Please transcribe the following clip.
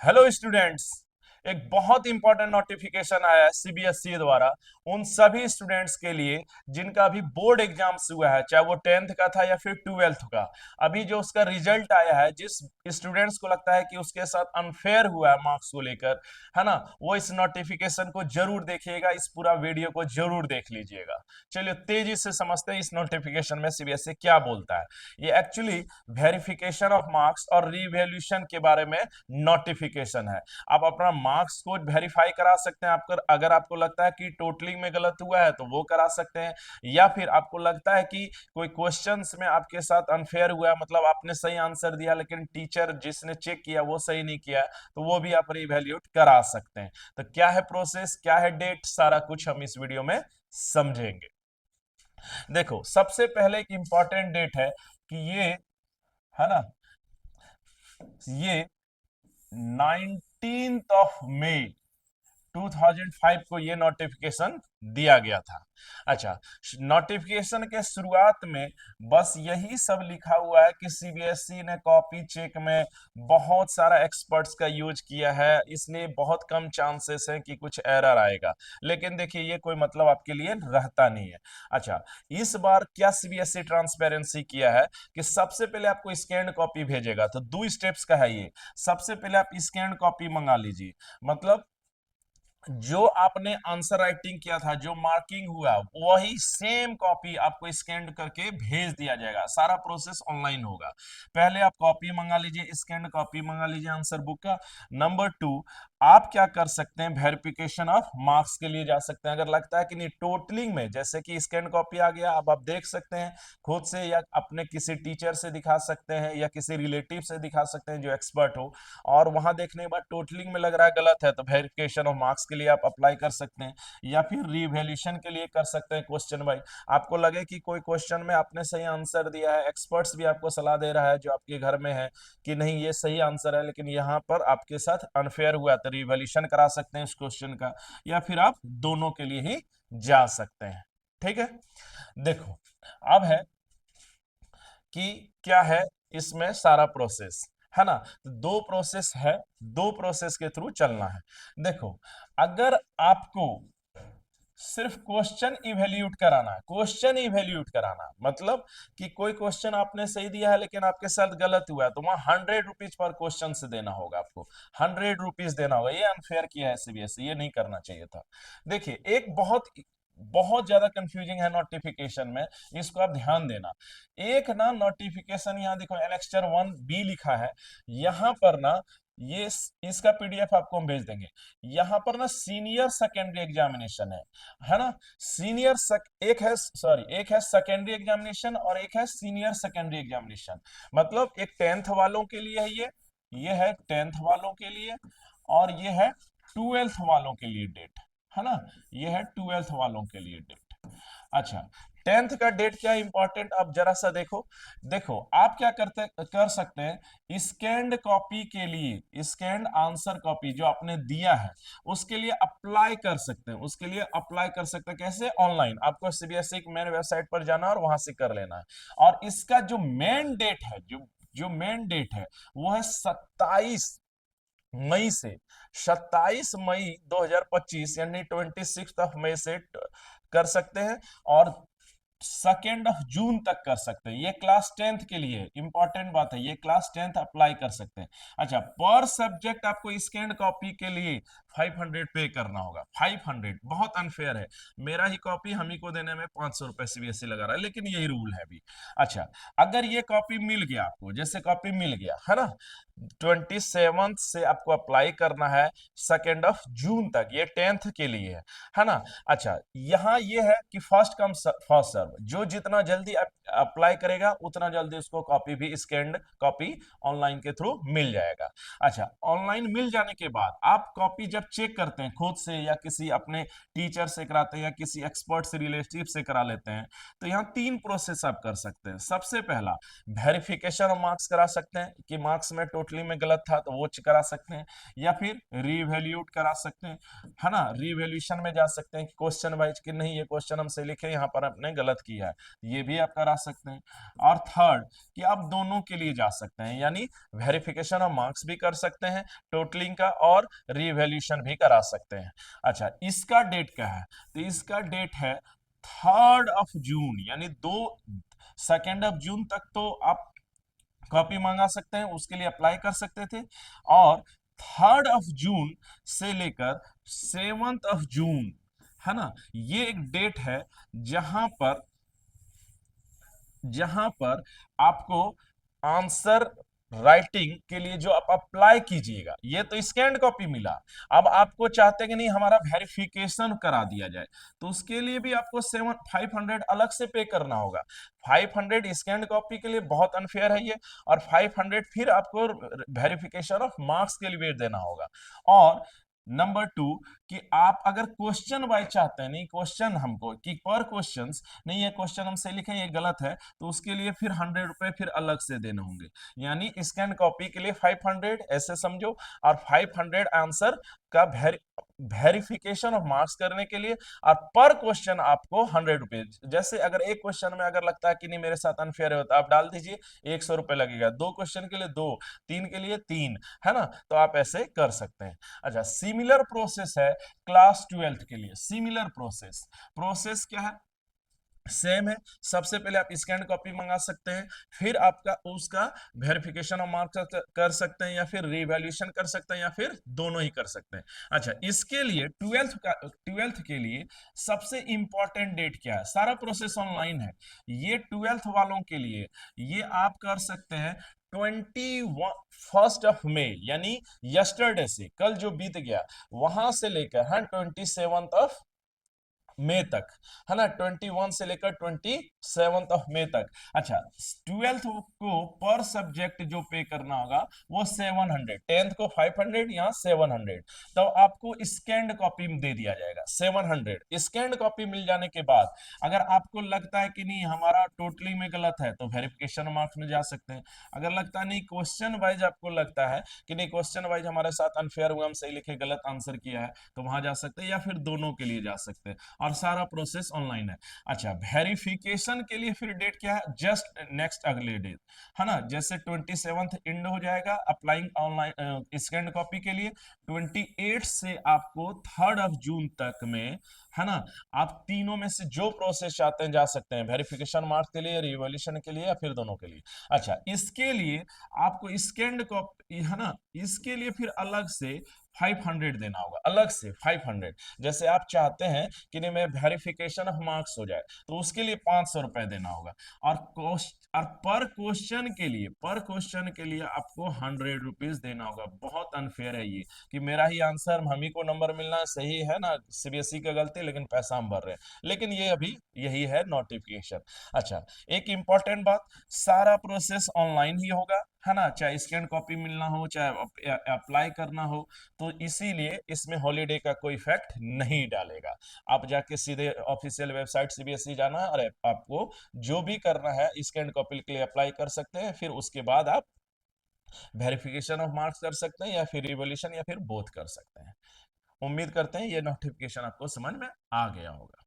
Hello students. एक बहुत important notification आया है सीबीएसई द्वारा उन सभी स्टूडेंट्स के लिए जिनका अभी बोर्ड एग्जाम्स हुआ है, चाहे वो 10th का था या फिर 12th का। अभी जो उसका रिजल्ट आया है, जिस स्टूडेंट्स को लगता है कि उसके साथ अनफेयर हुआ है मार्क्स को लेकर, है ना, वो इस नोटिफिकेशन को जरूर देखिएगा, इस पूरा वीडियो को जरूर देख लीजिएगा। चलिए तेजी से समझते हैं इस नोटिफिकेशन में सीबीएसई क्या बोलता है। ये एक्चुअली वेरिफिकेशन ऑफ मार्क्स और रीवैल्यूएशन के बारे में नोटिफिकेशन है। आप अपना मार्क्स को वेरीफाई करा सकते हैं। आपको अगर आपको लगता है कि टोटलिंग में गलत हुआ है तो वो करा सकते हैं, या फिर आपको लगता है कि कोई क्वेश्चंस में आपके साथ अनफेयर हुआ है, मतलब आपने सही आंसर दिया लेकिन टीचर जिसने चेक किया वो सही नहीं किया, तो वो भी आप रिवैल्यूएट करा सकते हैं। तो क्या है प्रोसेस, क्या है डेट, सारा कुछ हम इस वीडियो में समझेंगे। देखो, सबसे पहले एक इंपॉर्टेंट डेट है कि ये, है ना, ये 19 मई 2005 को ये नोटिफिकेशन दिया गया था। अच्छा, नोटिफिकेशन के शुरुआत में बस यही सब लिखा हुआ है कि सीबीएसई ने कॉपी चेक में बहुत सारा एक्सपर्ट्स का यूज किया है, इसलिए बहुत कम चांसेस है कि कुछ एरर आएगा। लेकिन देखिए, ये कोई मतलब आपके लिए रहता नहीं है। अच्छा, इस बार क्या सीबीएसई ट्रांसपेरेंसी किया है कि सबसे पहले आपको स्कैन कॉपी भेजेगा। तो दो स्टेप्स का है ये। सबसे पहले आप स्कैन कॉपी मंगा लीजिए, मतलब जो आपने आंसर राइटिंग किया था, जो मार्किंग हुआ, वही सेम कॉपी आपको स्कैन करके भेज दिया जाएगा। सारा प्रोसेस ऑनलाइन होगा। पहले आप कॉपी मंगा लीजिए, स्कैन कॉपी मंगा लीजिए आंसर बुक का। नंबर टू, आप क्या कर सकते हैं, वेरिफिकेशन ऑफ मार्क्स के लिए जा सकते हैं। अगर लगता है कि नहीं टोटलिंग में, जैसे कि स्कैन कॉपी आ गया, अब आप देख सकते हैं खुद से, या अपने किसी टीचर से दिखा सकते हैं, या किसी रिलेटिव से दिखा सकते हैं जो एक्सपर्ट हो, और वहां देखने के बाद टोटलिंग में लग रहा है गलत है, तो वेरिफिकेशन ऑफ मार्क्स के लिए आप अप्लाई कर सकते हैं, या फिर रिवैल्यूएशन के लिए कर सकते हैं क्वेश्चन वाइज। आपको लगे कि कोई क्वेश्चन में आपने सही आंसर दिया है, एक्सपर्ट्स भी आपको सलाह दे रहा है जो आपके घर में है कि नहीं ये सही आंसर है, लेकिन यहाँ पर आपके साथ अनफेयर हुआ, तो रिवैल्यूएशन करा सकते हैं उस क्वेश्चन का, या फिर आप दोनों के लिए ही जा सकते हैं। ठीक है, देखो, अब है कि क्या है इसमें सारा प्रोसेस, है ना। तो दो प्रोसेस है, दो प्रोसेस के थ्रू चलना है। देखो, अगर आपको सिर्फ क्वेश्चन इवेल्यूट कराना है, क्वेश्चन इवेल्यूट कराना मतलब कि कोई क्वेश्चन आपने सही दिया है लेकिन आपके साथ गलत हुआ है, तो वहां 100 रुपीज पर क्वेश्चन से देना होगा आपको। 100 रुपीज देना होगा। ये अनफेयर किया है सीबीएसई, ये नहीं करना चाहिए था। देखिए, एक बहुत बहुत ज्यादा कंफ्यूजिंग है नोटिफिकेशन में, इसको आप ध्यान देना। एक ना नोटिफिकेशन, यहाँ देखो एनेक्स्चर 1 बी लिखा है, यहाँ पर ना ये इसका पीडीएफ आपको हम भेज देंगे। यहाँ पर ना सीनियर सेकेंडरी एग्जामिनेशन है ना। एक है, सॉरी, एक है सेकेंडरी एग्जामिनेशन और एक है सीनियर सेकेंडरी एग्जामिनेशन। मतलब एक 10th वालों के लिए है ये है 10th वालों के लिए, और ये है 12th वालों के लिए डेट, है ना। ये है 12th वालों के लिए डेट। अच्छा, 10th का डेट क्या इंपॉर्टेंट, अब जरा सा देखो। देखो, आप क्या कर सकते हैं, स्कैन्ड कॉपी के लिए, स्कैन्ड आंसर कॉपी जो आपने दिया है उसके लिए अप्लाई कर सकते हैं। उसके लिए अप्लाई कर सकते हैं कैसे, ऑनलाइन। आपको सीबीएसई की मेन वेबसाइट पर जाना और वहां से कर लेना है। और इसका जो मेन डेट है, जो मेन डेट है, वो है 27 मई से, 27 मई 2025, यानी 26 मई से कर सकते हैं, और 2 जून तक कर सकते हैं। ये क्लास 10th के लिए इंपॉर्टेंट बात है, ये क्लास 10th अप्लाई कर सकते हैं। अच्छा, पर सब्जेक्ट आपको स्कैन कॉपी के लिए 500 पे करना होगा। 500 बहुत अनफेयर है। मेरा ही कॉपी हम ही को देने में 500 रुपए सीबीएसई लगा रहा है, लेकिन यही रूल है अभी। अच्छा, अगर ये कॉपी मिल गया आपको, जैसे कॉपी मिल गया, है ना, 27 से आपको अप्लाई करना है 2 जून तक, ये 10th के लिए है ना। अच्छा, यहाँ ये है कि फर्स्ट कम फर्स्ट सर्व, जो जितना जल्दी अप्लाई करेगा उतना जल्दी उसको कॉपी भी, स्कैन्ड कॉपी ऑनलाइन के थ्रू मिल जाएगा। अच्छा, ऑनलाइन मिल जाने के बाद आप कॉपी जब आप चेक करते हैं खुद से या किसी अपने टीचर से कराते हैं या किसी एक्सपर्ट से रिलेटिव से करा लेते हैं, तो यहाँ 3 प्रोसेस आप कर सकते हैं। सबसे पहला वेरिफिकेशन ऑफ मार्क्स करा सकते हैं कि मार्क्स में टोटली में गलत था तो वो करा सकते हैं, या फिर रीवैल्यूट करा सकते हैं, है ना। रीवैल्यूएशन में जा सकते हैं कि क्वेश्चन वाइज कि नहीं ये क्वेश्चन हमसे लिखे यहाँ पर आपने गलत किया है, ये भी आप करा सकते हैं। और थर्ड कि आप दोनों के लिए जा सकते हैं, यानी वेरिफिकेशन ऑफ मार्क्स भी कर सकते हैं टोटलिंग का और रीवैल्यूएशन भी करा सकते हैं। अच्छा, इसका डेट क्या है? तो इसका डेट है 3 जून, यानी 2 तक तो आप कॉपी मंगा सकते हैं, उसके लिए अप्लाई कर सकते थे। और 3 जून से लेकर 7 जून, है ना, ये एक डेट है जहां पर आपको आंसर राइटिंग के लिए जो आप अप्लाई कीजिएगा, ये तो स्कैन कॉपी मिला। अब आपको चाहते हैं कि नहीं हमारा वेरिफिकेशन करा दिया जाए, तो उसके लिए भी आपको 500 अलग से पे करना होगा। 500 स्कैन कॉपी के लिए बहुत अनफेयर है ये, और 500 फिर आपको वेरिफिकेशन ऑफ मार्क्स के लिए देना होगा। और नंबर 2 कि आप अगर क्वेश्चन वाइज चाहते हैं, नहीं क्वेश्चन हमको कि पर क्वेश्चन नहीं ये क्वेश्चन हमसे लिखे ये गलत है, तो उसके लिए फिर 100 रुपए फिर अलग से देने होंगे। यानी स्कैन कॉपी के लिए 500 ऐसे समझो, और 500 आंसर का वेरिफिकेशन ऑफ मार्क्स करने के लिए, और पर क्वेश्चन आपको 100 रुपए। जैसे अगर एक क्वेश्चन में अगर लगता है कि नहीं मेरे साथ अनफेयर है, तो आप डाल दीजिए 100 रुपए लगेगा, 2 क्वेश्चन के लिए 2, 3 के लिए 3, है ना, तो आप ऐसे कर सकते हैं। अच्छा, सिमिलर प्रोसेस है क्लास 12 के लिए। सिमिलर प्रोसेस क्या है? सेम है। सबसे पहले आप स्कैन कॉपी मंगा सकते हैं, फिर आपका उसका वेरिफिकेशन ऑफ मार्क्स कर सकते हैं, या फिर रिवैल्यूएशन कर सकते हैं, या फिर दोनों ही कर सकते हैं। अच्छा, इसके लिए 12th के लिए सबसे इंपॉर्टेंट डेट क्या है? सारा प्रोसेस ऑनलाइन है। ये 12th वालों के लिए ये आप कर सकते हैं 21 यानी यस्टरडे से, कल जो बीत गया वहां से लेकर 27 तक, है ना, 21 से लेकर 27 तक। अच्छा, 12th को पर सब्जेक्ट जो पे करना होगा वो 700, 10th को 500, यहाँ 700। तो आपको स्कैंड कॉपी दे दिया जाएगा 700। स्कैंड कॉपी मिल जाने के बाद अगर आपको लगता है कि नहीं हमारा टोटली में गलत है, तो वेरिफिकेशन मार्क्स में जा सकते हैं। अगर लगता है नहीं क्वेश्चन वाइज, आपको लगता है कि नहीं क्वेश्चन वाइज हमारे साथ अनफेयर हुआ, हम सही लिखे गलत आंसर किया है, तो वहां जा सकते हैं, या फिर दोनों के लिए जा सकते हैं, और सारा प्रोसेस ऑनलाइन है। अच्छा, वेरिफिकेशन के लिए फिर डेट क्या है? जस्ट नेक्स्ट अगले डेट, है ना, जैसे 27 एंड हो जाएगा अप्लाइंग ऑनलाइन स्कैन कॉपी के लिए, 28 से आपको 3 जून तक में, है ना, आप तीनों में से जो प्रोसेस चाहते हैं जा सकते हैं, वेरिफिकेशन मार्क्स के लिए, रिवॉल्यूशन के लिए, या फिर दोनों के लिए। अच्छा, इसके लिए आपको स्कैन कॉपी, है ना, इसके लिए फिर अलग से 500 देना होगा, अलग से 500। जैसे आप चाहते हैं कि नहीं मैं वेरिफिकेशन ऑफ मार्क्स हो जाए, तो उसके लिए 500 रुपए देना होगा। और पर क्वेश्चन के लिए आपको 100 रुपीज देना होगा। बहुत अनफेयर है ये कि मेरा ही आंसर, हम ही को नंबर मिलना है, सही है ना, सीबीएसई का गलती, लेकिन पैसा हम भर रहे हैं। लेकिन ये अभी यही है नोटिफिकेशन। अच्छा, एक इंपॉर्टेंट बात, सारा प्रोसेस ऑनलाइन ही होगा, है ना, चाहे स्कैन कॉपी मिलना हो चाहे अप्लाई करना हो, तो इसीलिए इसमें हॉलीडे का कोई इफेक्ट नहीं डालेगा। आप जाके सीधे ऑफिशियल वेबसाइट सीबीएसई जाना है, और आपको जो भी करना है स्कैन कॉपी के लिए अप्लाई कर सकते हैं, फिर उसके बाद आप वेरिफिकेशन ऑफ मार्क्स कर सकते हैं, या फिर रिवोल्यूशन, या फिर बोथ कर सकते हैं। उम्मीद करते हैं ये नोटिफिकेशन आपको समझ में आ गया होगा।